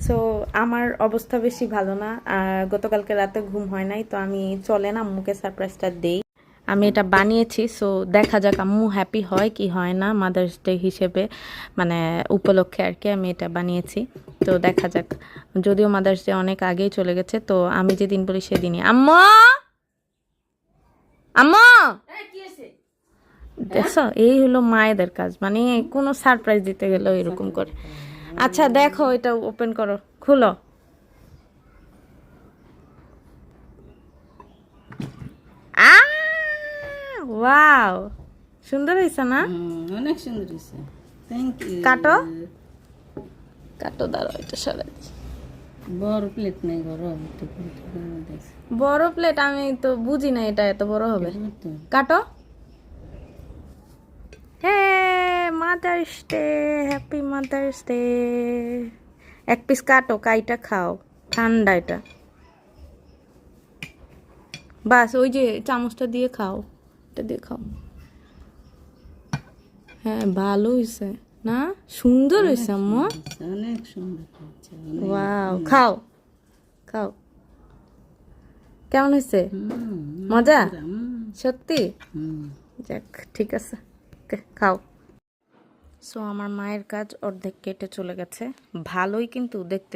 So আমার অবস্থা বেশি ভালো না, গতকালকে রাতে ঘুম হয় নাই, তো আমি চলেন আম্মুকে সারপ্রাইজটা দেই। আমি এটা বানিয়েছি, সো দেখা যাক আম্মু হ্যাপি হয় কি হয় না মাদার্স ডে হিসেবে, মানে উপলক্ষে আর কি আমি এটা বানিয়েছি। তো দেখা যাক, যদিও মাদার্স ডে অনেক আগেই চলে গেছে, তো আমি যেদিন বলি সেদিনই আম্মু আম্মু দেখছো, এই হলো মায়েদের কাজ, মানে কোনো সারপ্রাইজ দিতে গেলেও এরকম করে। আচ্ছা দেখো, এটা ওপেন করো, খুলো। ওয়াও, সুন্দর হয়েছে না? অনেক সুন্দর হয়েছে। Thank you. কাটো কাটো, দাঁড়াও এটা সরাই দিই। বড় প্লেট নেই ঘর বড় প্লেট, আমি তো বুঝি না এটা এত বড় হবে। কাটো। হ্যাঁ, mother's day, happy mother's day. এক পিস কাটো, কাইটা খাও, ঠান্ডা এটা। বাস ওই যে চামচটা দিয়ে খাও, এটা দিয়ে খাও। হ্যাঁ ভালো হয়েছে না? সুন্দর হয়েছে আম্মু। অনেক সুন্দর হয়েছে। ওয়াও, খাও খাও। কেমন হয়েছে? মজা সত্যি? যাক ঠিক আছে, ওকে খাও। সো আমার মায়ের কাজ অর্ধেক কেটে চলে গেছে, ভালোই কিন্তু দেখতে।